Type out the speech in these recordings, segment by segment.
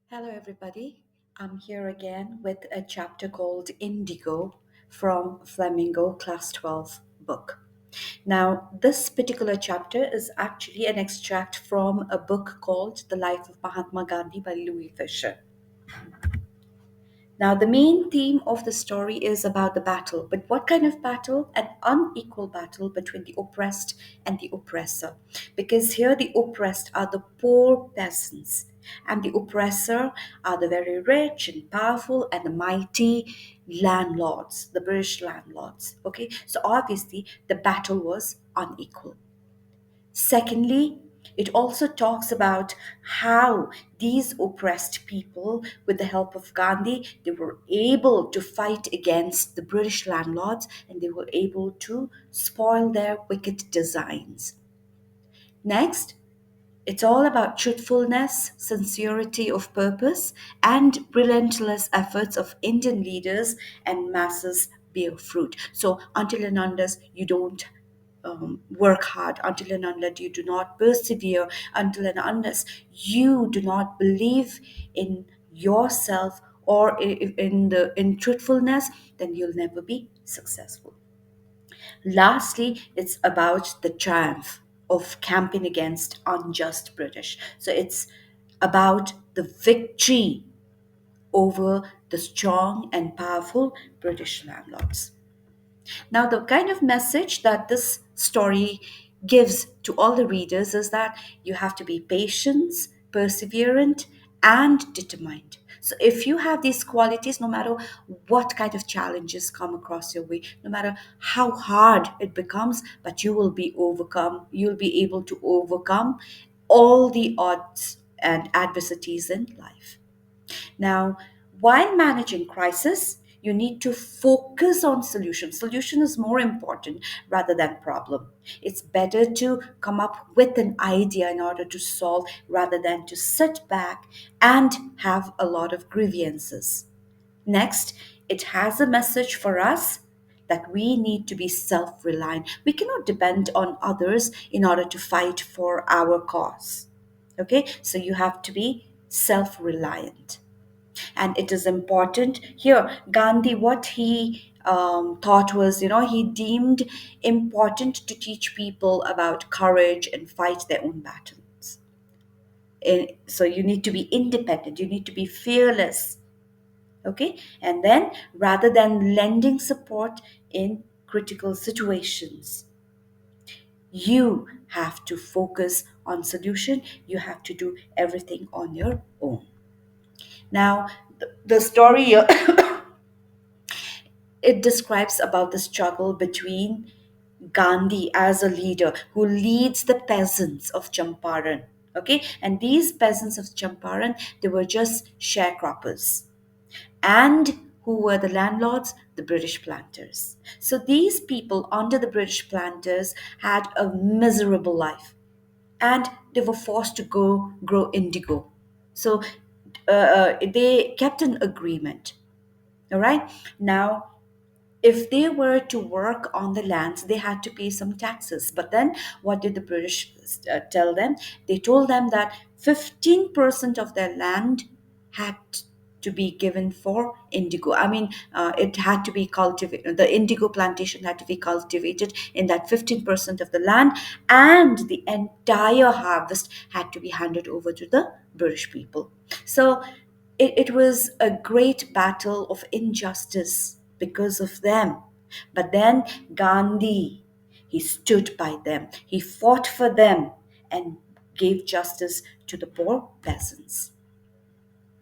Hello, everybody. I'm here again with a chapter called Indigo from Flamingo Class 12 book. Now, this particular chapter is actually an extract from a book called The Life of Mahatma Gandhi by Louis Fisher. Now, the main theme of the story is about the battle, but what kind of battle? An unequal battle between the oppressed and the oppressor. Because here, the oppressed are the poor peasants, and the oppressor are the very rich and powerful and the mighty landlords, the British landlords. Okay, so obviously, the battle was unequal. Secondly, it also talks about how these oppressed people, with the help of Gandhi, they were able to fight against the British landlords and they were able to spoil their wicked designs. Next, it's all about truthfulness, sincerity of purpose, and relentless efforts of Indian leaders and masses bear fruit. So, until and unless you don't work hard, until and unless you do not persevere, until and unless you do not believe in yourself or in truthfulness, then you'll never be successful. Lastly, it's about the triumph of camping against unjust British. So it's about the victory over the strong and powerful British landlords. Now, the kind of message that this story gives to all the readers is that you have to be patient, perseverant, and determined. So, if you have these qualities, no matter what kind of challenges come across your way, no matter how hard it becomes, but you'll be able to overcome all the odds and adversities in life. Now, while managing crisis, you need to focus on solution. Solution is more important rather than problem. It's better to come up with an idea in order to solve rather than to sit back and have a lot of grievances. Next, it has a message for us that we need to be self reliant. We cannot depend on others in order to fight for our cause. Okay, so you have to be self reliant. And it is important here. Gandhi, what he thought was, he deemed important to teach people about courage and fight their own battles. So you need to be independent, you need to be fearless. Okay, and then rather than lending support in critical situations, you have to focus on solution. You have to do everything on your own. Now, the story it describes about the struggle between Gandhi as a leader who leads the peasants of Champaran. Okay, and these peasants of Champaran, they were just sharecroppers. And who were the landlords? The British planters. So these people under the British planters had a miserable life and they were forced to go grow indigo. So they kept an agreement. All right. Now, if they were to work on the lands, they had to pay some taxes. But then, what did the British tell them? They told them that 15% of their land had to be given for indigo. I mean, it had to be cultivated, the indigo plantation had to be cultivated in that 15% of the land, and the entire harvest had to be handed over to the British people. So, it was a great battle of injustice because of them. But then Gandhi, he stood by them, he fought for them, and gave justice to the poor peasants.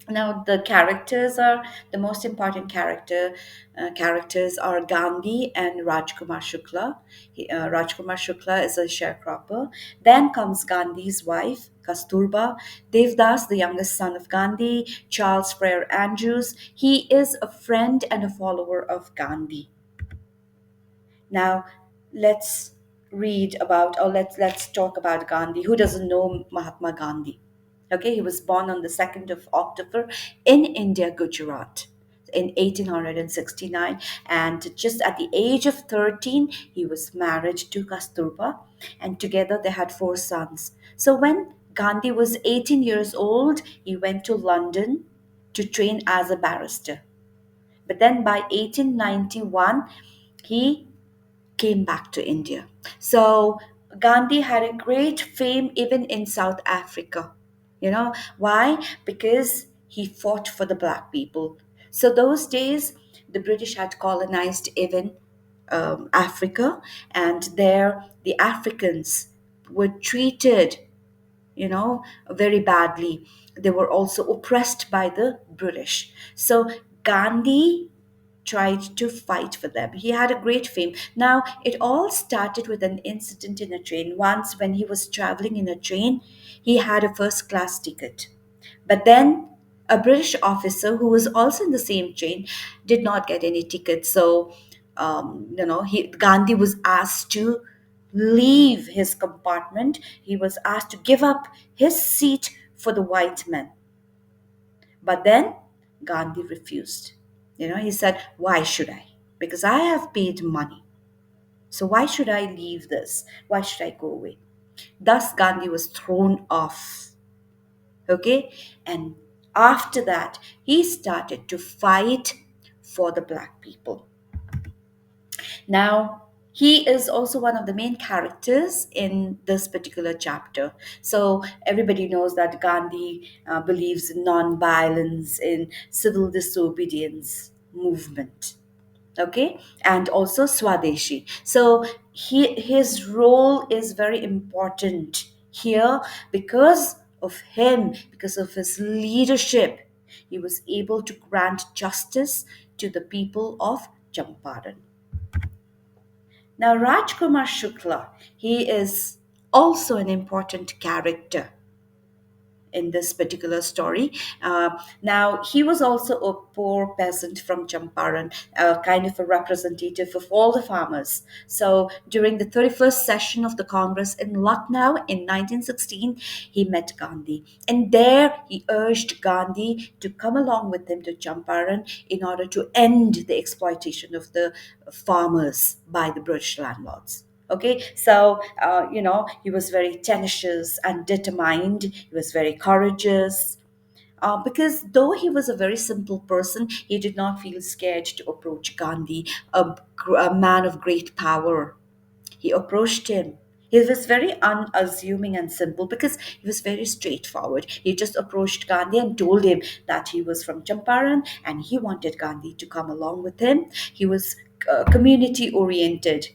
Now the characters are the most important characters are Gandhi and Rajkumar Shukla. Rajkumar Shukla is a sharecropper. Then comes Gandhi's wife Kasturba, Devdas, the youngest son of Gandhi, Charles Frere Andrews. He is a friend and a follower of Gandhi. Now, let's read about, or let's talk about Gandhi. Who doesn't know Mahatma Gandhi? Okay, he was born on the 2nd of October in India, Gujarat, in 1869, and just at the age of 13, he was married to Kasturba, and together they had four sons. So when Gandhi was 18 years old. He went to London to train as a barrister. But then by 1891, he came back to India. So Gandhi had a great fame even in South Africa. You know why? Because he fought for the black people. So those days, the British had colonized even Africa, and there the Africans were treated, very badly. They were also oppressed by the British. So Gandhi tried to fight for them. He had a great fame. Now, it all started with an incident in a train. Once, when he was traveling in a train, he had a first class ticket. But then a British officer who was also in the same train did not get any ticket. So, Gandhi was asked to leave his compartment. He was asked to give up his seat for the white men. But then Gandhi refused. He said, "Why should I? Because I have paid money. So why should I leave this? Why should I go away?" Thus, Gandhi was thrown off. Okay? And after that, he started to fight for the black people. Now, he is also one of the main characters in this particular chapter. So, everybody knows that Gandhi believes in non-violence, in civil disobedience movement. Okay, and also Swadeshi. So his role is very important here because of him, because of his leadership. He was able to grant justice to the people of Champaran. Now, Rajkumar Shukla, he is also an important character in this particular story. Now, he was also a poor peasant from Champaran, kind of a representative of all the farmers. So, during the 31st session of the Congress in Lucknow in 1916, he met Gandhi. And there, he urged Gandhi to come along with him to Champaran in order to end the exploitation of the farmers by the British landlords. Okay, so he was very tenacious and determined. He was very courageous, because though he was a very simple person, he did not feel scared to approach Gandhi, a man of great power. He approached him. He was very unassuming and simple because he was very straightforward. He just approached Gandhi and told him that he was from Champaran and he wanted Gandhi to come along with him. He was community oriented.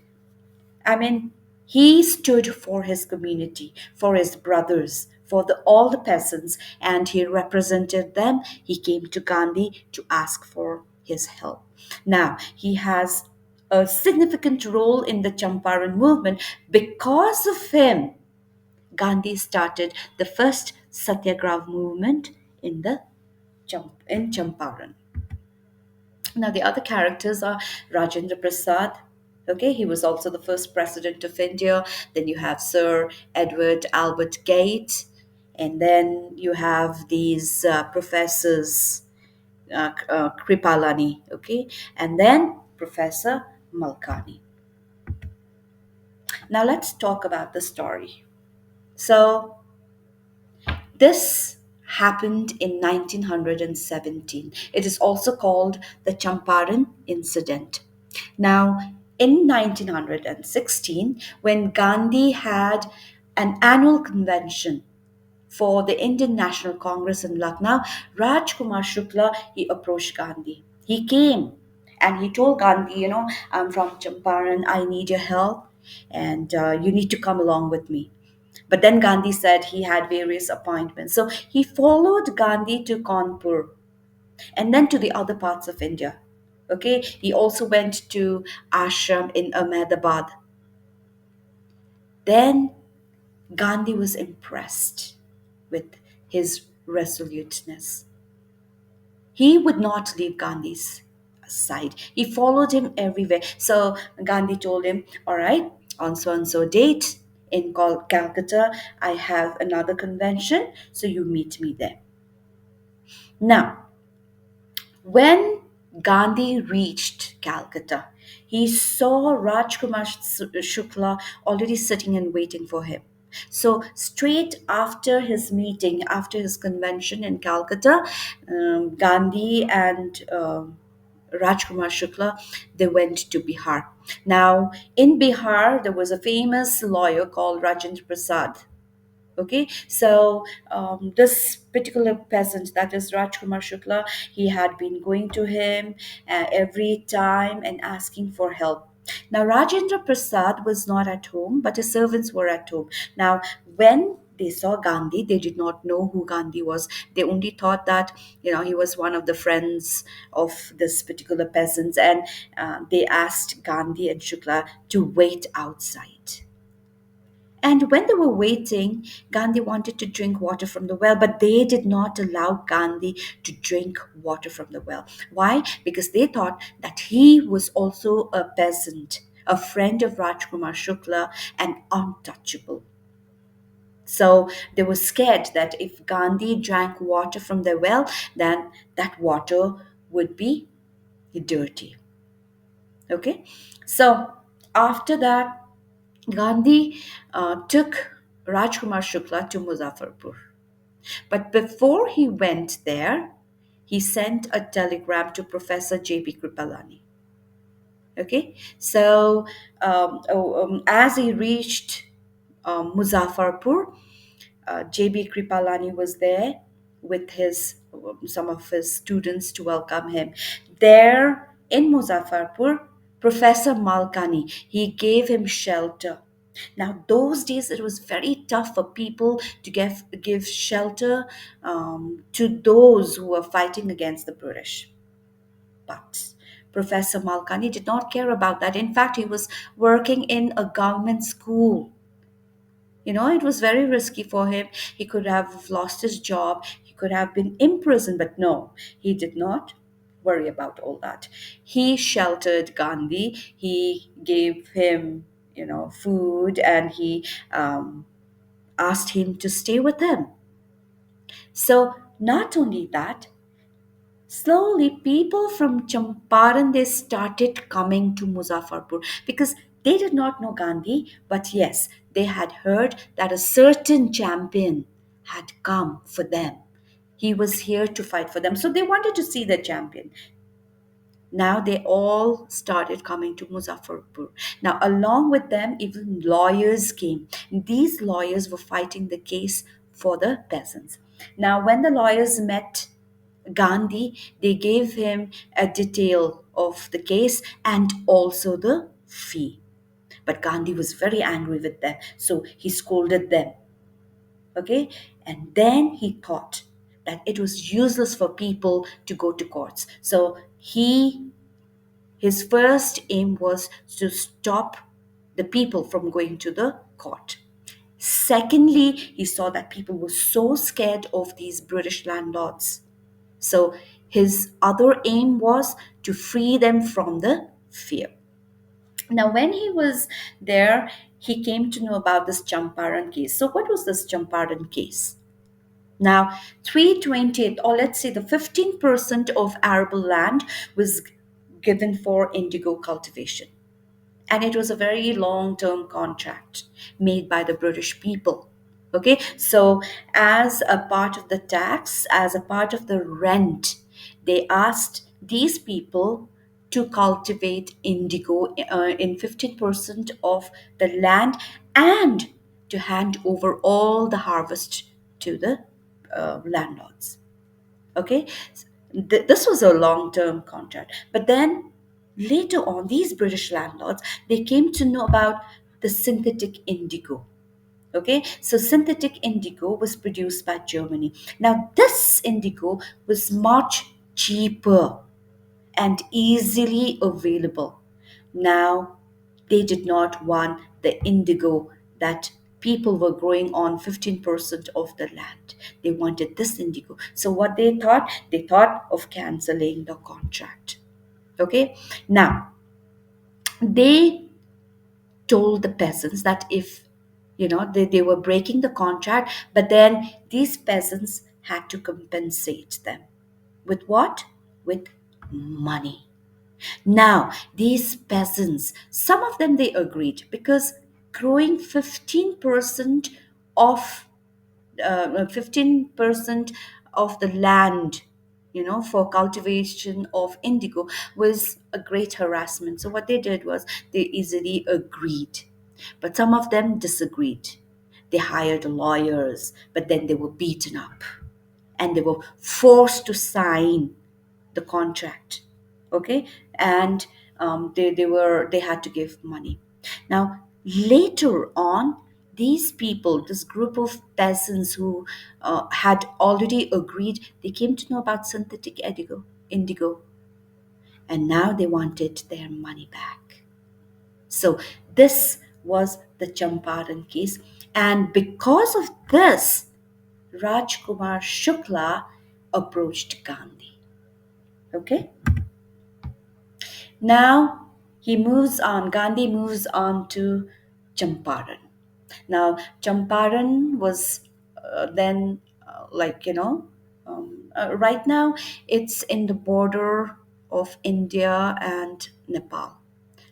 I mean, he stood for his community, for his brothers, for all the peasants, and he represented them. He came to Gandhi to ask for his help. Now, he has a significant role in the Champaran movement. Because of him, Gandhi started the first Satyagraha movement in Champaran. Now, the other characters are Rajendra Prasad. Okay, he was also the first president of India. Then you have Sir Edward Albert Gate. And then you have these professors, Kripalani. Okay, and then Professor Malkani. Now, let's talk about the story. So, this happened in 1917. It is also called the Champaran Incident. Now, in 1916, when Gandhi had an annual convention for the Indian National Congress in Lucknow, Rajkumar Shukla, he approached Gandhi. He came and he told Gandhi, "I'm from Champaran, I need your help, and you need to come along with me." But then Gandhi said he had various appointments. So he followed Gandhi to Kanpur and then to the other parts of India. Okay, he also went to ashram in Ahmedabad. Then Gandhi was impressed with his resoluteness. He would not leave Gandhi's side. He followed him everywhere. So Gandhi told him, "All right, on so and so date in Calcutta, I have another convention, so you meet me there." Now, when Gandhi reached Calcutta, he saw Rajkumar Shukla already sitting and waiting for him. So, straight after his meeting, after his convention in Calcutta, Gandhi and Rajkumar Shukla, they went to Bihar. Now, in Bihar, there was a famous lawyer called Rajendra Prasad. Okay, so this particular peasant, that is Rajkumar Shukla, he had been going to him every time and asking for help. Now Rajendra Prasad was not at home, but his servants were at home. Now when they saw Gandhi, they did not know who Gandhi was. They only thought that he was one of the friends of this particular peasants, and they asked Gandhi and Shukla to wait outside. And when they were waiting, Gandhi wanted to drink water from the well, but they did not allow Gandhi to drink water from the well. Why? Because they thought that he was also a peasant, a friend of Rajkumar Shukla, and untouchable. So they were scared that if Gandhi drank water from the well, then that water would be dirty. Okay? So after that, Gandhi took Rajkumar Shukla to Muzaffarpur. But before he went there, he sent a telegram to Professor J.B. Kripalani. Okay, so as he reached Muzaffarpur, J.B. Kripalani was there with his some of his students to welcome him. There in Muzaffarpur, Professor Malkani, he gave him shelter. Now, those days it was very tough for people to give shelter to those who were fighting against the British. But Professor Malkani did not care about that. In fact, he was working in a government school. It was very risky for him. He could have lost his job, he could have been imprisoned, but no, he did not worry about all that. He sheltered Gandhi, he gave him, food, and he asked him to stay with him. So, not only that, slowly, people from Champaran they started coming to Muzaffarpur because they did not know Gandhi, but yes, they had heard that a certain champion had come for them. He was here to fight for them, so they wanted to see the champion. Now they all started coming to Muzaffarpur. Now, along with them, even lawyers came. These lawyers were fighting the case for the peasants. Now, when the lawyers met Gandhi, they gave him a detail of the case and also the fee. But Gandhi was very angry with them, so he scolded them. Okay? And then he thought that it was useless for people to go to courts. So his first aim was to stop the people from going to the court. Secondly, he saw that people were so scared of these British landlords. So his other aim was to free them from the fear. Now, when he was there, he came to know about this Champaran case. So, what was this Champaran case? Now, 3/20, or let's say the 15% of arable land was given for indigo cultivation. And it was a very long term contract made by the British people. Okay, so as a part of the tax, as a part of the rent, they asked these people to cultivate indigo in 15% of the land and to hand over all the harvest to the landlords. Okay, this was a long-term contract, but then later on these British landlords they came to know about the synthetic indigo. Okay, so synthetic indigo was produced by Germany. Now this indigo was much cheaper and easily available. Now, they did not want the indigo that people were growing on 15% of the land. They wanted this indigo. So, what they thought? They thought of canceling the contract. Okay, now they told the peasants that if they were breaking the contract, but then these peasants had to compensate them with what? With money. Now, these peasants, some of them they agreed because growing 15% of 15% of the land, for cultivation of indigo, was a great harassment. So what they did was they easily agreed, but some of them disagreed. They hired lawyers, but then they were beaten up and they were forced to sign the contract. Okay. And they had to give money. Now later on, these people, this group of peasants who had already agreed, they came to know about synthetic indigo, and now they wanted their money back. So this was the Champaran case, and because of this, Rajkumar Shukla approached Gandhi. Okay. Now Gandhi moves on to Champaran. Now, Champaran was then, right now it's in the border of India and Nepal.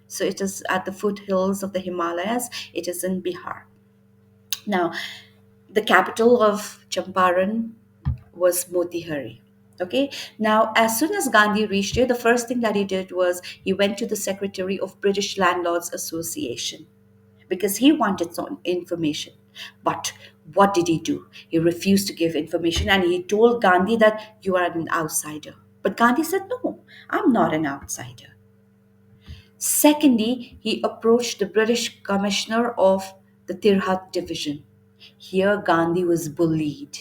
So it is at the foothills of the Himalayas, it is in Bihar. Now, the capital of Champaran was Motihari. Okay. Now, as soon as Gandhi reached here, the first thing that he did was he went to the secretary of British Landlords Association because he wanted some information. But what did he do? He refused to give information and he told Gandhi that you are an outsider. But Gandhi said, no, I'm not an outsider. Secondly, he approached the British commissioner of the Tirhat division. Here, Gandhi was bullied.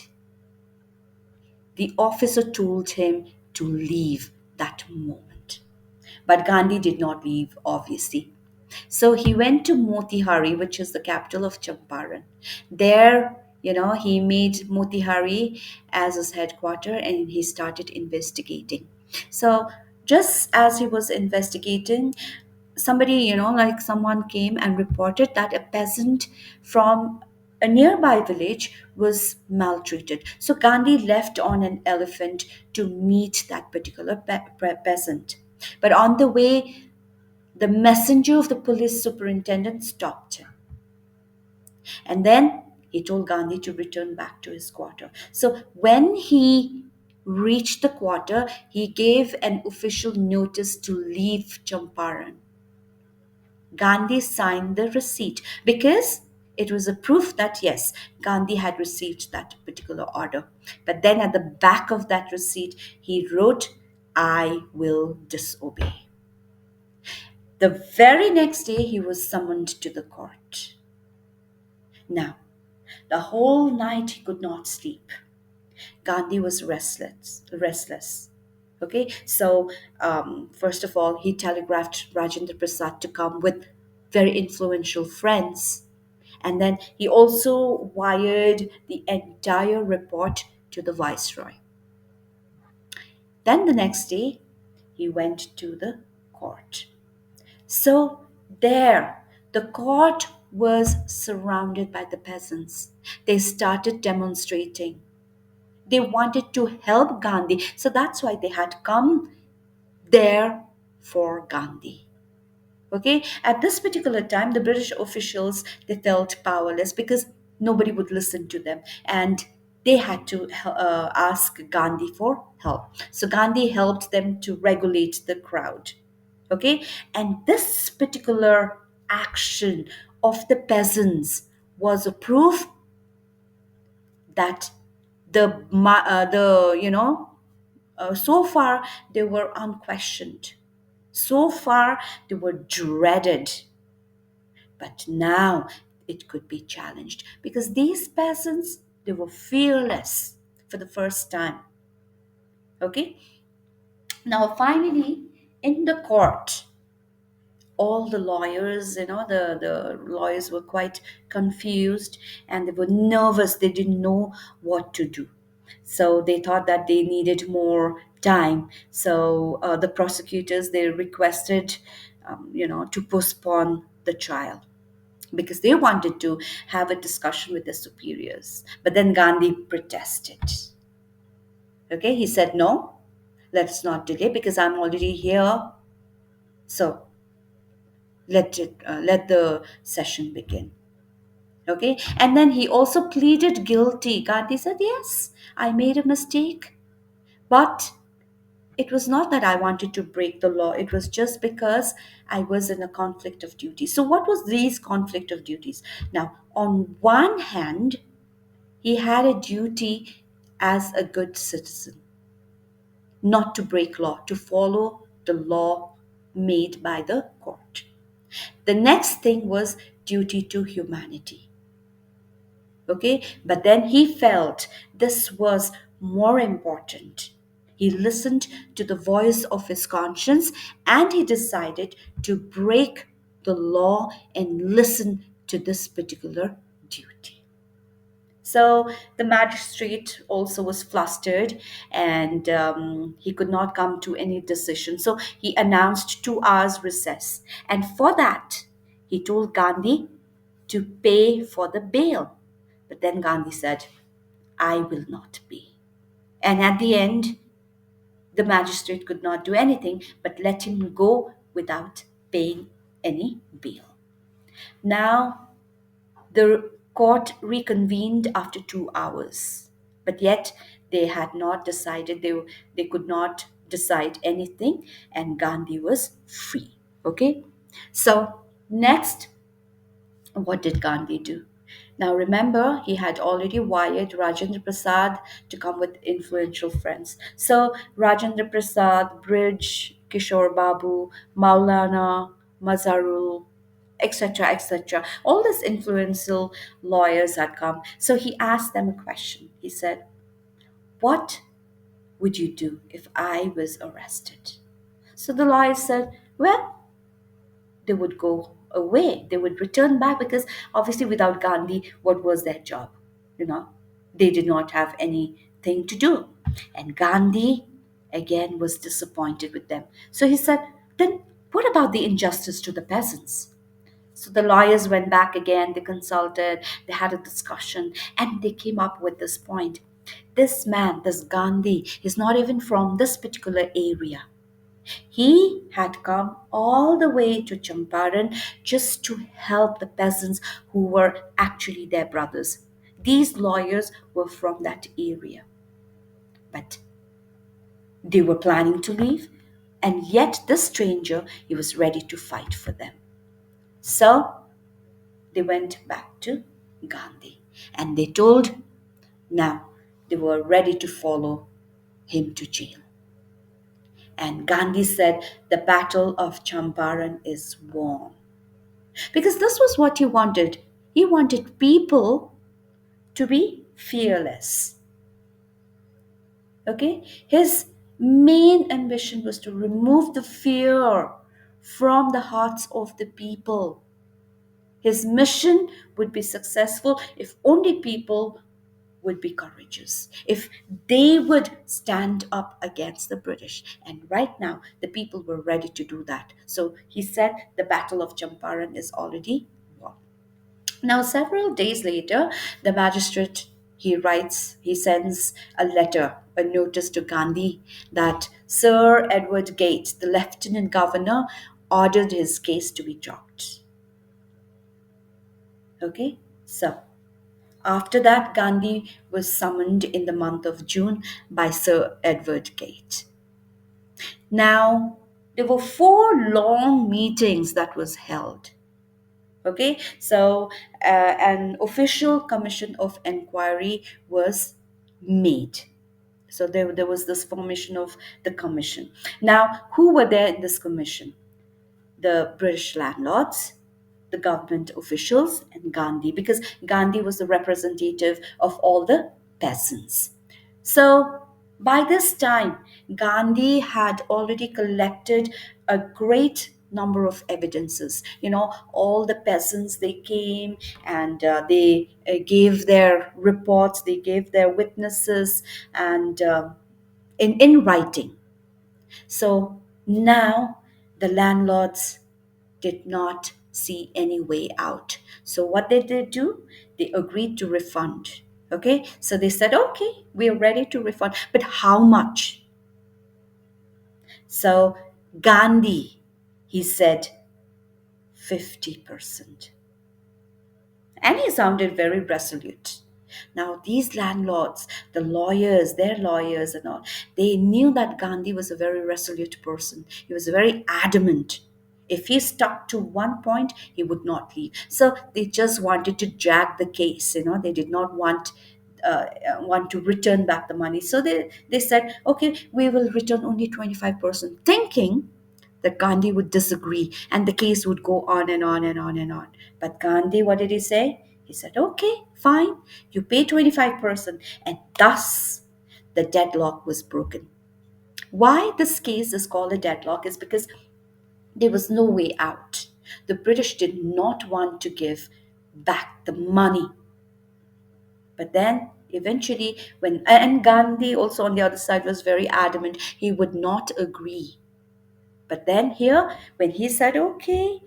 The officer told him to leave that moment. But Gandhi did not leave, obviously. So he went to Motihari, which is the capital of Champaran. There, he made Motihari as his headquarters and he started investigating. So just as he was investigating, somebody, like someone came and reported that a peasant from a nearby village was maltreated. So Gandhi left on an elephant to meet that particular peasant. But on the way, the messenger of the police superintendent stopped him. And then he told Gandhi to return back to his quarter. So when he reached the quarter, he gave an official notice to leave Champaran. Gandhi signed the receipt because it was a proof that yes, Gandhi had received that particular order. But then at the back of that receipt, he wrote, I will disobey. The very next day, he was summoned to the court. Now, the whole night he could not sleep. Gandhi was restless. Okay, so first of all, he telegraphed Rajendra Prasad to come with very influential friends. And then he also wired the entire report to the viceroy. Then the next day, he went to the court. So there, the court was surrounded by the peasants. They started demonstrating. They wanted to help Gandhi. So that's why they had come there for Gandhi. Okay, at this particular time, the British officials, they felt powerless because nobody would listen to them, and they had to ask Gandhi for help. So Gandhi helped them to regulate the crowd. Okay, and this particular action of the peasants was a proof that so far they were unquestioned, so far they were dreaded, but now it could be challenged because these peasants, they were fearless for the first time. Okay. Now finally, in the court, all the lawyers, the lawyers were quite confused and they were nervous. They didn't know what to do. So they thought that they needed more time. So the prosecutors, they requested, to postpone the trial because they wanted to have a discussion with their superiors. But then Gandhi protested. Okay, he said, no, let's not delay because I'm already here. So let the session begin. Okay, and then he also pleaded guilty. Gandhi said, yes, I made a mistake, but it was not that I wanted to break the law. It was just because I was in a conflict of duties. So what was these conflict of duties? Now, on one hand, he had a duty as a good citizen, not to break law, to follow the law made by the court. The next thing was duty to humanity. Okay, but then he felt this was more important. He listened to the voice of his conscience and he decided to break the law and listen to this particular duty. So the magistrate also was flustered and he could not come to any decision. So he announced 2 hours recess. And for that, he told Gandhi to pay for the bail. But then Gandhi said, I will not pay. And at the end, the magistrate could not do anything but let him go without paying any bail. Now, the court reconvened after 2 hours, but yet they had not decided, they could not decide anything, and Gandhi was free. Okay? So, next, what did Gandhi do? Now remember, he had already wired Rajendra Prasad to come with influential friends. So Rajendra Prasad, Bridge, Kishore Babu, Maulana, Mazarul, etc., etc. All these influential lawyers had come. So he asked them a question. He said, what would you do if I was arrested? So the lawyers said, well, they would go away. They would return back because obviously without Gandhi, what was their job? You know, they did not have anything to do. And Gandhi again was disappointed with them. So he said, then what about the injustice to the peasants? So the lawyers went back again, they consulted, they had a discussion, and they came up with this point. This man, this Gandhi, is not even from this particular area. He had come all the way to Champaran just to help the peasants who were actually their brothers. These lawyers were from that area, but they were planning to leave, and yet this stranger, he was ready to fight for them. So they went back to Gandhi and they told now they were ready to follow him to jail. And Gandhi said, the battle of Champaran is won. Because this was what he wanted. He wanted people to be fearless. Okay? His main ambition was to remove the fear from the hearts of the people. His mission would be successful if only people would be courageous, if they would stand up against the British. And right now, the people were ready to do that. So he said the Battle of Champaran is already won. Now, several days later, the magistrate he sends a letter, a notice to Gandhi that Sir Edward Gates, the lieutenant governor, ordered his case to be dropped. Okay, so after that, Gandhi was summoned in the month of June by Sir Edward Gate. Now, there were 4 long meetings that was held. Okay, so an official commission of inquiry was made. So there was this formation of the commission. Now, who were there in this commission? The British landlords, the government officials, and Gandhi, because Gandhi was the representative of all the peasants. So by this time, Gandhi had already collected a great number of evidences. You know, all the peasants, they came and they gave their reports, they gave their witnesses, and in writing. So now the landlords did not see any way out. So what did they do? They agreed to refund. Okay, so they said, okay, we are ready to refund, but how much? So Gandhi, he said 50%. And he sounded very resolute. Now, these landlords, the lawyers, their lawyers and all, they knew that Gandhi was a very resolute person. He was very adamant. If he stuck to one point, he would not leave. So they just wanted to drag the case. They did not want to return back the money. So they said, okay, we will return only 25%, thinking that Gandhi would disagree and the case would go on and on and on and on. But Gandhi, what did he say? He said, okay, fine, you pay 25%. And thus, the deadlock was broken. Why this case is called a deadlock is because there was no way out. The British did not want to give back the money. But then eventually, and Gandhi also on the other side was very adamant, he would not agree. But then here, when he said, okay,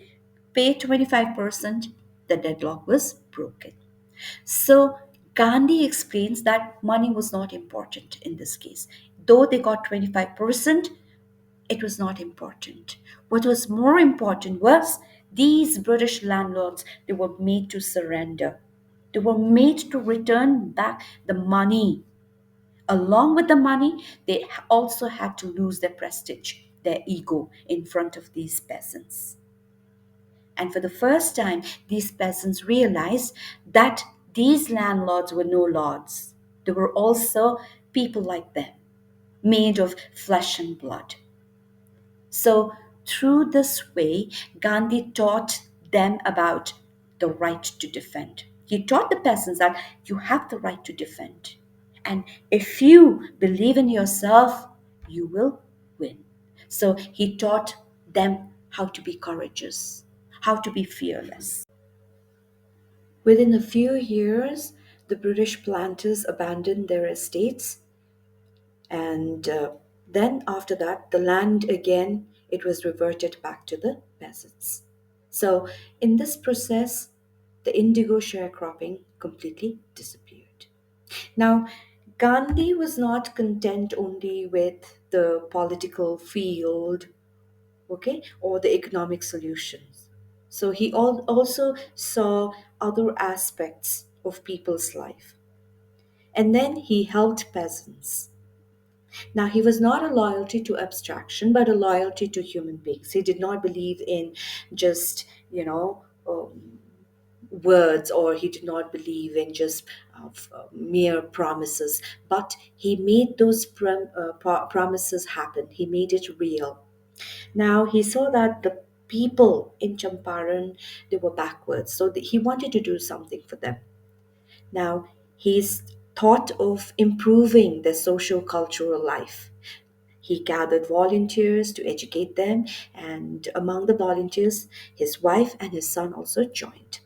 pay 25%, the deadlock was broken. So Gandhi explains that money was not important in this case. Though they got 25%, it was not important. What was more important was these British landlords, they were made to surrender. They were made to return back the money. Along with the money, they also had to lose their prestige, their ego in front of these peasants. And for the first time, these peasants realized that these landlords were no lords. They were also people like them, made of flesh and blood. So, through this way, Gandhi taught them about the right to defend. He taught the peasants that you have the right to defend. And if you believe in yourself, you will win. So, he taught them how to be courageous, how to be fearless. Within a few years, the British planters abandoned their estates, and then after that, the land again, it was reverted back to the peasants. So, in this process, the indigo sharecropping completely disappeared. Now, Gandhi was not content only with the political field, okay, or the economic solutions. So he also saw other aspects of people's life. And then he helped peasants. Now, he was not a loyalty to abstraction, but a loyalty to human beings. He did not believe in just, words, or he did not believe in just mere promises, but he made those promises happen. He made it real. Now he saw that the people in Champaran, they were backwards, so he wanted to do something for them. Now he's thought of improving their social cultural life. He gathered volunteers to educate them, and among the volunteers, his wife and his son also joined.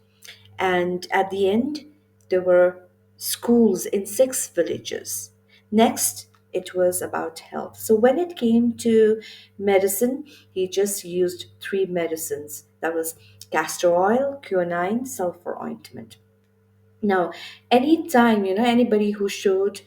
And at the end, there were schools in 6 villages. Next, it was about health. So when it came to medicine, he just used 3 medicines. That was castor oil, quinine, sulfur ointment. Now, anytime, anybody who showed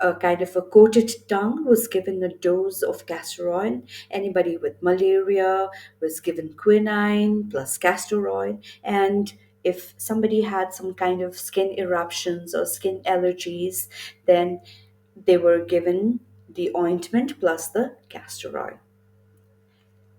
a kind of a coated tongue was given a dose of castor oil. Anybody with malaria was given quinine plus castor oil. And if somebody had some kind of skin eruptions or skin allergies, then they were given the ointment plus the castor oil.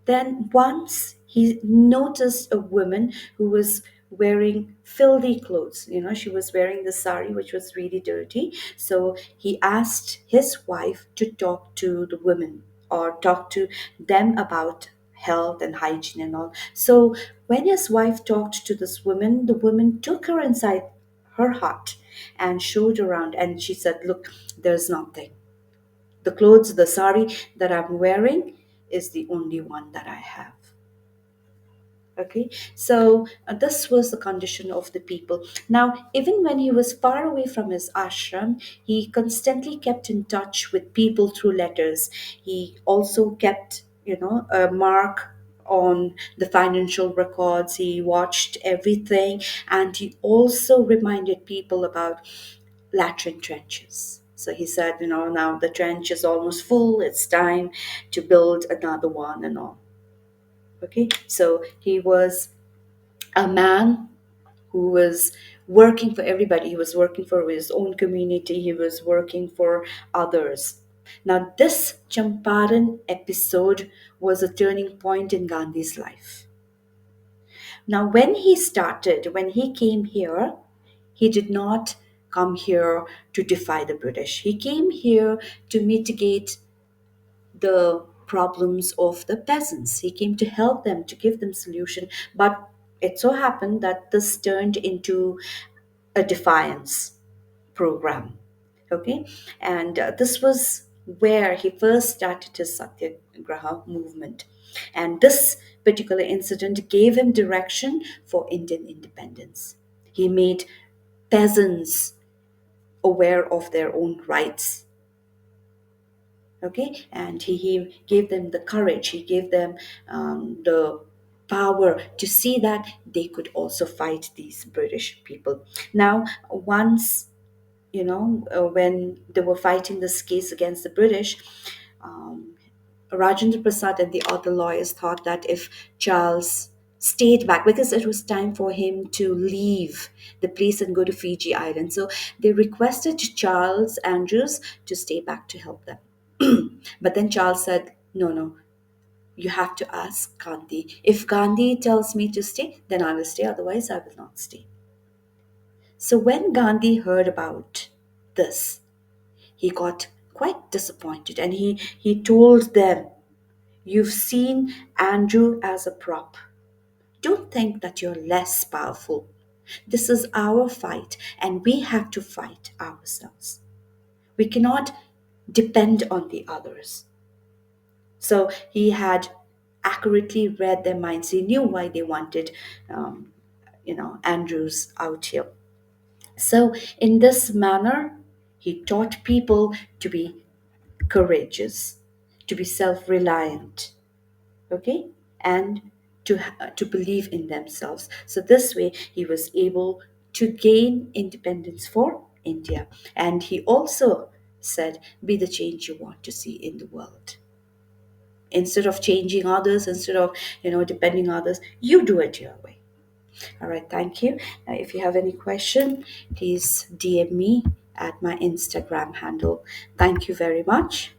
Then once he noticed a woman who was wearing filthy clothes. She was wearing the sari, which was really dirty. So he asked his wife to talk to the women or talk to them about health and hygiene and all. So when his wife talked to this woman, the woman took her inside her hut and showed around, and she said, look, there's nothing. The clothes, the sari that I'm wearing is the only one that I have. Okay, so this was the condition of the people. Now, even when he was far away from his ashram, he constantly kept in touch with people through letters. He also kept, a mark on the financial records. He watched everything, and he also reminded people about latrine trenches. So he said, now the trench is almost full, it's time to build another one and all. Okay, so he was a man who was working for everybody. He was working for his own community, he was working for others. Now, this Champaran episode was a turning point in Gandhi's life. Now, when he came here, he did not come here to defy the British. He came here to mitigate the problems of the peasants. He came to help them, to give them solution. But it so happened that this turned into a defiance program. Okay, and this was where he first started his Satyagraha movement. And this particular incident gave him direction for Indian independence. He made peasants aware of their own rights. Okay, and he gave them the courage, he gave them the power to see that they could also fight these British people. Now, once, when they were fighting this case against the British, um, Rajendra Prasad and the other lawyers thought that if Charles stayed back, because it was time for him to leave the place and go to Fiji Island, so they requested Charles Andrews to stay back to help them. But then Charles said, no, no, you have to ask Gandhi. If Gandhi tells me to stay, then I will stay, otherwise, I will not stay. So when Gandhi heard about this, he got quite disappointed and he told them, you've seen Andrew as a prop. Don't think that you're less powerful. This is our fight, and we have to fight ourselves. We cannot depend on the others. So he had accurately read their minds. He knew why they wanted, Andrews out here. So, in this manner, he taught people to be courageous, to be self reliant, okay, and to believe in themselves. So, this way, he was able to gain independence for India. And he also said, be the change you want to see in the world. Instead of changing others, instead of depending on others, you do it your way. All right, thank you. If you have any question, please DM me at my Instagram handle. Thank you very much.